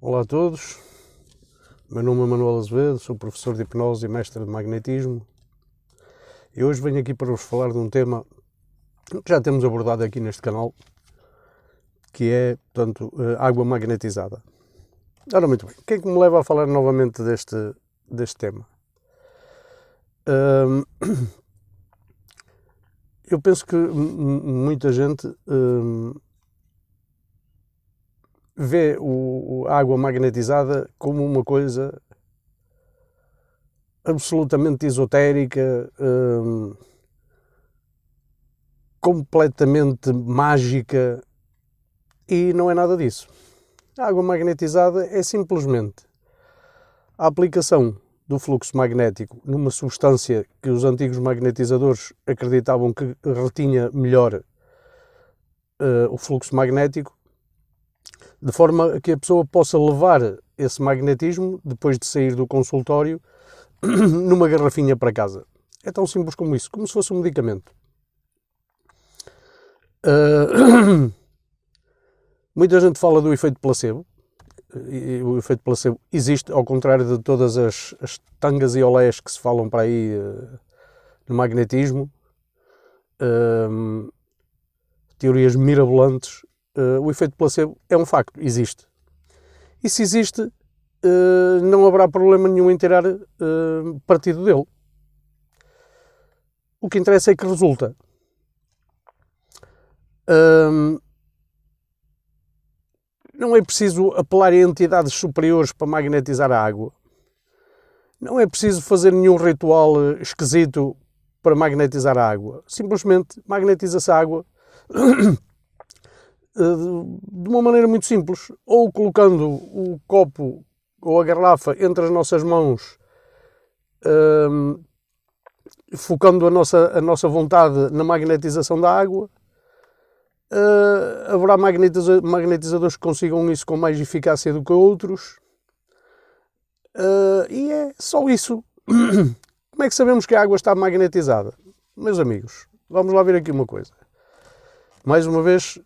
Olá a todos, meu nome é Manuel Azevedo, sou professor de hipnose e mestre de magnetismo e hoje venho aqui para vos falar de um tema que já temos abordado aqui neste canal, que é, portanto, água magnetizada. Ora, muito bem, o que é que me leva a falar novamente deste tema? Eu penso que muita gente vê a água magnetizada como uma coisa absolutamente esotérica, completamente mágica, e não é nada disso. A água magnetizada é simplesmente a aplicação do fluxo magnético numa substância que os antigos magnetizadores acreditavam que retinha melhor o fluxo magnético, de forma que a pessoa possa levar esse magnetismo, depois de sair do consultório, numa garrafinha para casa. É tão simples como isso, como se fosse um medicamento. Muita gente fala do efeito placebo. E o efeito placebo existe, ao contrário de todas as tangas e olés que se falam para aí no magnetismo, teorias mirabolantes. O efeito placebo é um facto, existe. E se existe, não haverá problema nenhum em tirar partido dele. O que interessa é que resulta. Não é preciso apelar a entidades superiores para magnetizar a água. Não é preciso fazer nenhum ritual esquisito para magnetizar a água. Simplesmente magnetiza-se a água de uma maneira muito simples, ou colocando o copo ou a garrafa entre as nossas mãos, focando a nossa vontade na magnetização da água. Haverá magnetizadores que consigam isso com mais eficácia do que outros, e é só isso. Como é que sabemos que a água está magnetizada? Meus amigos, vamos lá ver aqui uma coisa. Mais uma vez,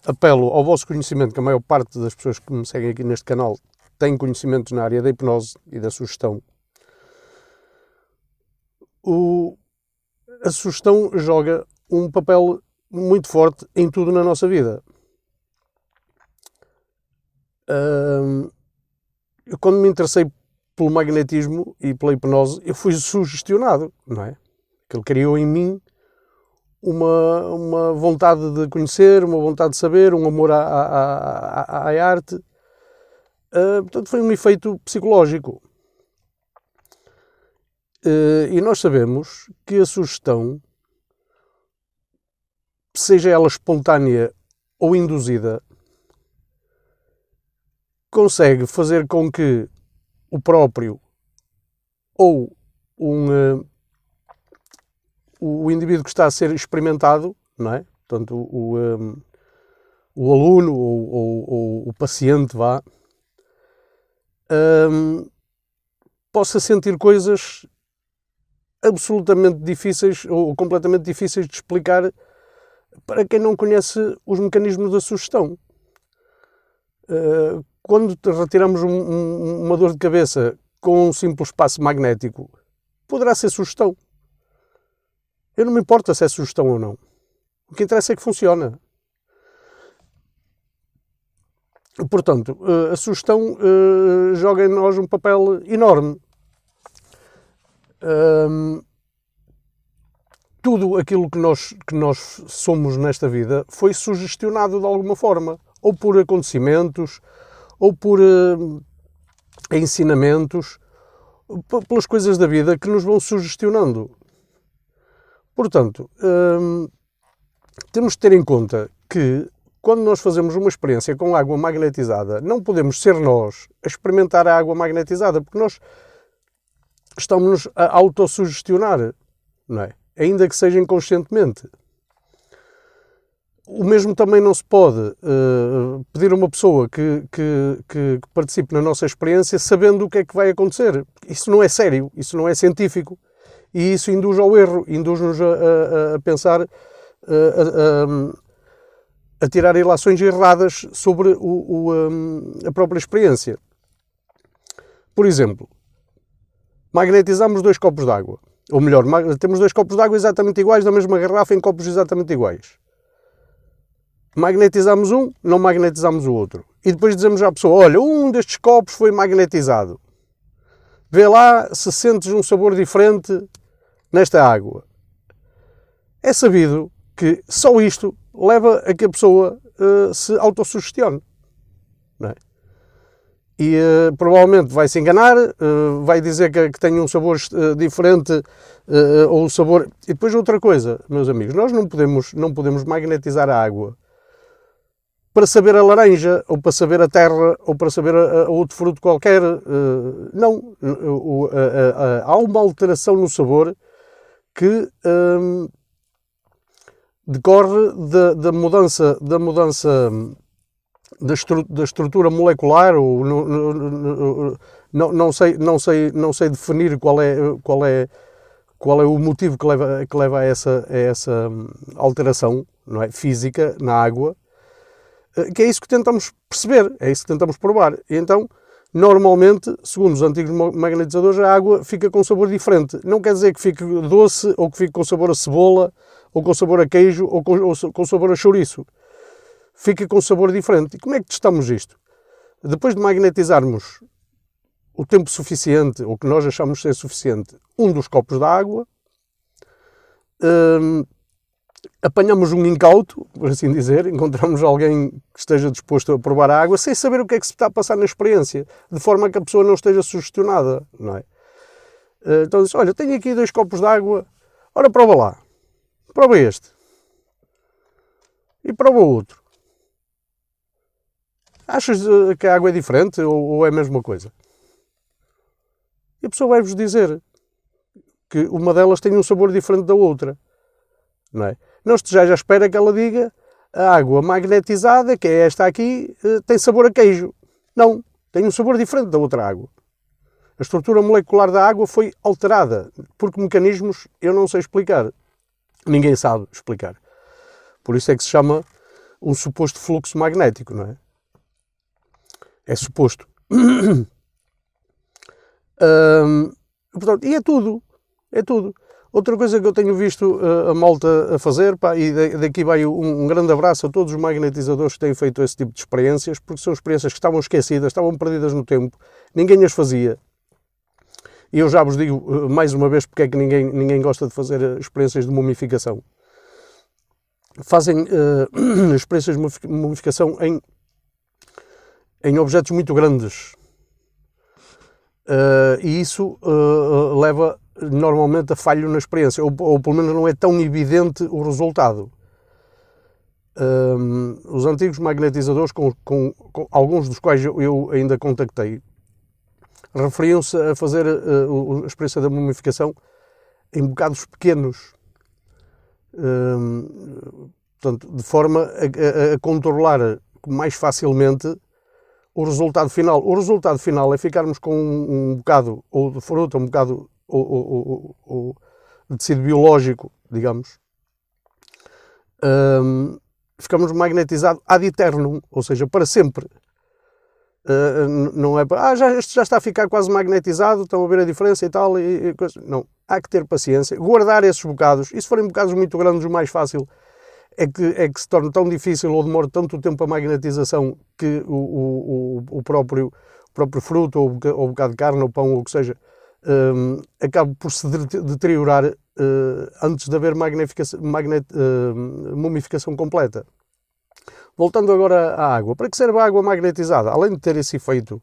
apelo ao vosso conhecimento, que a maior parte das pessoas que me seguem aqui neste canal têm conhecimentos na área da hipnose e da sugestão. A sugestão joga um papel muito forte em tudo na nossa vida. Eu, quando me interessei pelo magnetismo e pela hipnose, eu fui sugestionado, não é? Que ele criou em mim uma vontade de conhecer, uma vontade de saber, um amor à arte. Portanto, foi um efeito psicológico. E nós sabemos que a sugestão, seja ela espontânea ou induzida, consegue fazer com que o próprio ou o indivíduo que está a ser experimentado, não é? Portanto, o aluno ou o paciente possa sentir coisas absolutamente difíceis ou completamente difíceis de explicar para quem não conhece os mecanismos da sugestão. Quando retiramos uma dor de cabeça com um simples passe magnético, poderá ser sugestão. Eu não me importa se é sugestão ou não. O que interessa é que funciona. Portanto, a sugestão joga em nós um papel enorme. Tudo aquilo que nós somos nesta vida foi sugestionado de alguma forma, ou por acontecimentos, ou por ensinamentos, pelas coisas da vida que nos vão sugestionando. Portanto, temos de ter em conta que quando nós fazemos uma experiência com água magnetizada, não podemos ser nós a experimentar a água magnetizada, porque nós estamos a autossugestionar, não é? Ainda que seja inconscientemente. O mesmo também não se pode pedir a uma pessoa que participe na nossa experiência sabendo o que é que vai acontecer. Isso não é sério, isso não é científico. E isso induz ao erro, induz-nos a pensar a tirar ilações erradas sobre a própria experiência. Por exemplo, magnetizamos 2 copos de água. Ou melhor, temos 2 copos de água exatamente iguais, da mesma garrafa, em copos exatamente iguais. Magnetizamos um, não magnetizamos o outro. E depois dizemos à pessoa, olha, um destes copos foi magnetizado. Vê lá se sentes um sabor diferente nesta água. É sabido que só isto leva a que a pessoa se autossugestione. Não é? E provavelmente vai se enganar, vai dizer que tem um sabor diferente, ou um sabor... E depois outra coisa, meus amigos, nós não podemos magnetizar a água para saber a laranja, ou para saber a terra, ou para saber outro fruto qualquer. Não. Há uma alteração no sabor que decorre da mudança da estrutura molecular, ou não sei definir qual é o motivo que leva a essa alteração, não é, física na água, que é isso que tentamos perceber, é isso que tentamos provar. E então, normalmente, segundo os antigos magnetizadores, a água fica com sabor diferente. Não quer dizer que fique doce, ou que fique com sabor a cebola, ou com sabor a queijo, ou com sabor a chouriço. Fica com sabor diferente. E como é que testamos isto? Depois de magnetizarmos o tempo suficiente, ou que nós achamos ser suficiente, um dos copos de água, apanhamos um incauto, por assim dizer, encontramos alguém que esteja disposto a provar a água, sem saber o que é que se está a passar na experiência, de forma que a pessoa não esteja sugestionada, não é? Então diz, olha, tenho aqui 2 copos de água, ora prova lá, prova este, e prova o outro. Achas que a água é diferente ou é a mesma coisa? E a pessoa vai-vos dizer que uma delas tem um sabor diferente da outra, não é? Não estejais à espera que ela diga a água magnetizada, que é esta aqui, tem sabor a queijo. Não, tem um sabor diferente da outra água. A estrutura molecular da água foi alterada, por que mecanismos eu não sei explicar. Ninguém sabe explicar. Por isso é que se chama um suposto fluxo magnético, não é? É suposto. Portanto, e é tudo. É tudo. Outra coisa que eu tenho visto a malta a fazer, pá, e daqui vai um grande abraço a todos os magnetizadores que têm feito esse tipo de experiências, porque são experiências que estavam esquecidas, estavam perdidas no tempo, ninguém as fazia. E eu já vos digo mais uma vez porque é que ninguém gosta de fazer experiências de mumificação. Fazem experiências de mumificação em objetos muito grandes. E isso leva normalmente a falho na experiência, ou pelo menos não é tão evidente o resultado. Os antigos magnetizadores, com alguns dos quais eu ainda contactei, referiam-se a fazer a experiência da mumificação em bocados pequenos, portanto, de forma a controlar mais facilmente o resultado final. O resultado final é ficarmos com um bocado ou de fruta, um bocado ou de tecido biológico, digamos, ficamos magnetizados ad eternum, ou seja, para sempre. Não é para, este já está a ficar quase magnetizado, estão a ver a diferença e tal. Não, há que ter paciência, guardar esses bocados, e se forem bocados muito grandes, o mais fácil é que se torne tão difícil ou demore tanto tempo a magnetização que o próprio fruto, ou o bocado de carne, ou pão, ou o que seja, acaba por se deteriorar antes de haver mumificação completa. Voltando agora à água. Para que serve a água magnetizada? Além de ter esse efeito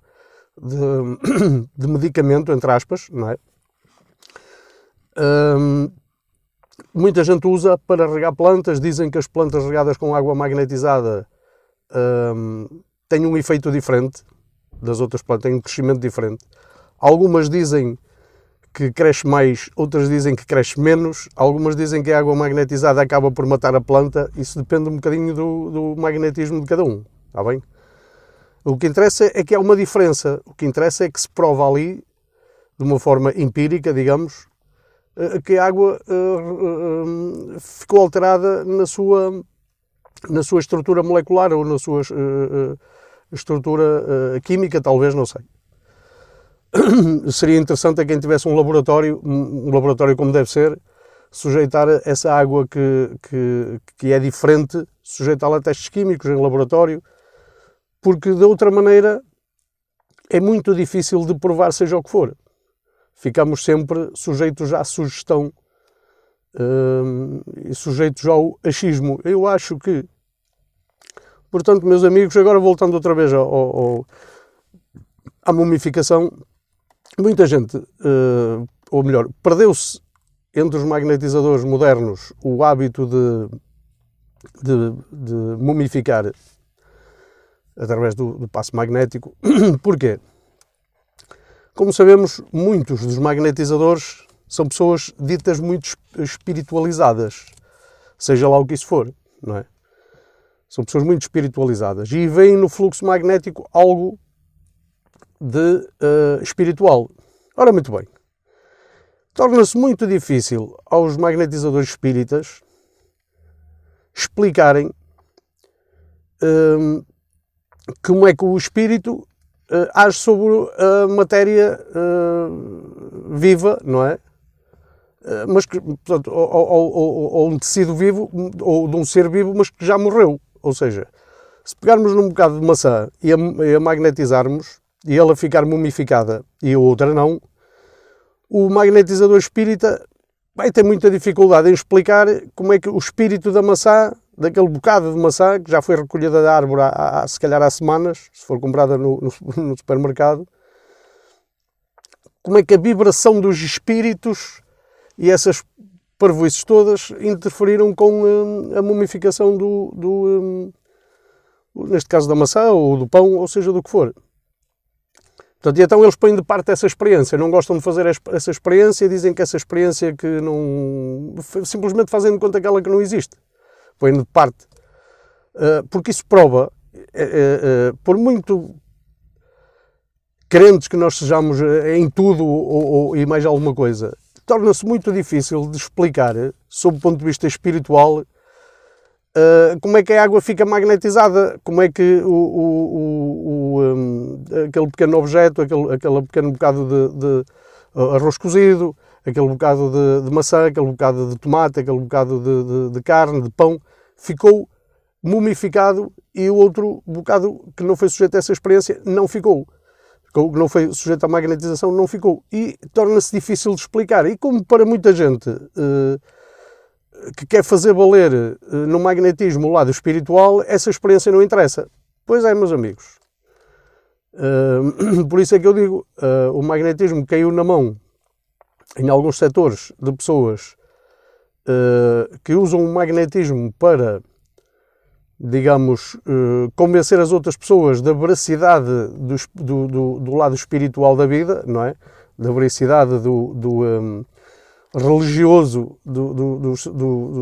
de medicamento, entre aspas, não é? Muita gente usa para regar plantas. Dizem que as plantas regadas com água magnetizada têm um efeito diferente das outras plantas, têm um crescimento diferente. Algumas dizem que cresce mais, outras dizem que cresce menos, algumas dizem que a água magnetizada acaba por matar a planta. Isso depende um bocadinho do magnetismo de cada um, está bem? O que interessa é que há uma diferença, o que interessa é que se prova ali, de uma forma empírica, digamos, que a água ficou alterada na sua na sua estrutura molecular ou na sua estrutura química, talvez, não sei. Seria interessante a quem tivesse um laboratório como deve ser, sujeitar essa água que é diferente, sujeitá-la a testes químicos em laboratório, porque de outra maneira é muito difícil de provar seja o que for. Ficamos sempre sujeitos à sugestão e sujeitos ao achismo. Eu acho que, portanto, meus amigos, agora voltando outra vez à mumificação, muita gente, ou melhor, perdeu-se entre os magnetizadores modernos o hábito de mumificar através do passo magnético. Porquê? Como sabemos, muitos dos magnetizadores são pessoas ditas muito espiritualizadas, seja lá o que isso for, não é? São pessoas muito espiritualizadas e veem no fluxo magnético algo de espiritual. Ora, muito bem. Torna-se muito difícil aos magnetizadores espíritas explicarem como é que o espírito age sobre a matéria viva, não é? Mas que, portanto, ou um tecido vivo, ou de um ser vivo, mas que já morreu. Ou seja, se pegarmos num bocado de maçã e a magnetizarmos, e ela ficar mumificada e a outra não, o magnetizador espírita vai ter muita dificuldade em explicar como é que o espírito da maçã, daquele bocado de maçã, que já foi recolhida da árvore se calhar há semanas, se for comprada no supermercado, como é que a vibração dos espíritos e essas parvoices todas interferiram com a mumificação neste caso da maçã, ou do pão, ou seja, do que for. Portanto, e então eles põem de parte essa experiência, não gostam de fazer essa experiência, dizem que essa experiência que não... simplesmente fazem de conta aquela que não existe. Põem de parte. Porque isso prova, por muito crentes que nós sejamos em tudo e mais alguma coisa, torna-se muito difícil de explicar, sob o ponto de vista espiritual, como é que a água fica magnetizada, como é que aquele pequeno objeto, aquele pequeno bocado de arroz cozido, aquele bocado de maçã, aquele bocado de tomate, aquele bocado de carne, de pão, ficou mumificado e o outro bocado que não foi sujeito a essa experiência não ficou. Que não foi sujeito à magnetização não ficou. E torna-se difícil de explicar. E como para muita gente que quer fazer valer no magnetismo o lado espiritual, essa experiência não interessa. Pois é, meus amigos. Por isso é que eu digo, o magnetismo caiu na mão, em alguns setores, de pessoas que usam o magnetismo para, digamos, convencer as outras pessoas da veracidade do lado espiritual da vida, não é? Da veracidade do religioso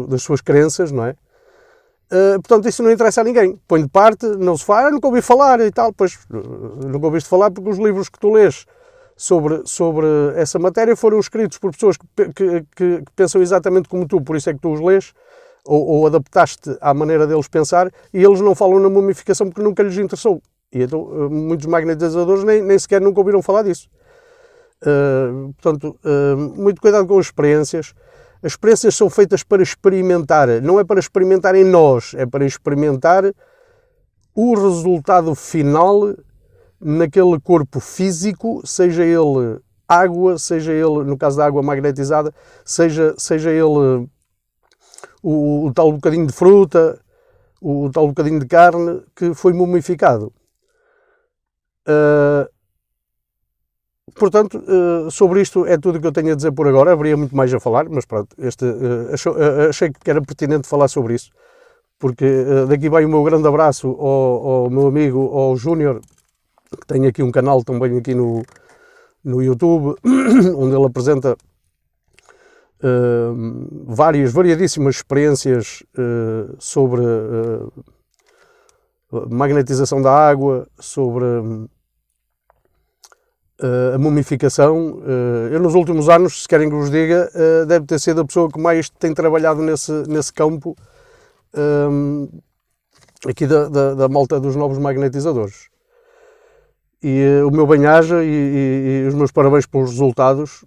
das suas crenças, não é? Portanto, isso não interessa a ninguém. Põe de parte, não se fala, nunca ouvi falar e tal. Pois, nunca ouviste falar porque os livros que tu lês sobre essa matéria foram escritos por pessoas que pensam exatamente como tu, por isso é que tu os lês, ou adaptaste à maneira deles pensar, e eles não falam na mumificação porque nunca lhes interessou. E então, muitos magnetizadores nem sequer nunca ouviram falar disso. Portanto, muito cuidado com as experiências. As experiências são feitas para experimentar, não é para experimentar em nós, é para experimentar o resultado final naquele corpo físico, seja ele água, seja ele, no caso da água magnetizada, seja ele o tal bocadinho de fruta, o tal bocadinho de carne que foi mumificado. Portanto, sobre isto é tudo o que eu tenho a dizer por agora. Haveria muito mais a falar, mas pronto, achei que era pertinente falar sobre isso, porque daqui vai o meu grande abraço ao meu amigo, ao Júnior, que tem aqui um canal também aqui no YouTube, onde ele apresenta variadíssimas experiências sobre magnetização da água, sobre a mumificação. Eu nos últimos anos, se querem que vos diga, deve ter sido a pessoa que mais tem trabalhado nesse campo, aqui da malta dos novos magnetizadores. E o meu bem-aja e os meus parabéns pelos resultados.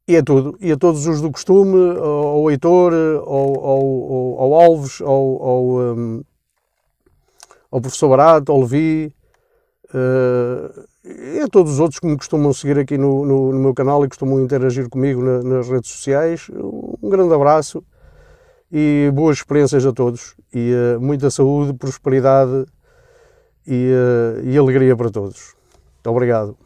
E é tudo. E a todos os do costume, ao Heitor, ao Alves, ao professor Barato, ao Levi, e a todos os outros que me costumam seguir aqui no meu canal e costumam interagir comigo nas redes sociais. Um grande abraço e boas experiências a todos. E muita saúde, prosperidade e alegria para todos. Muito obrigado.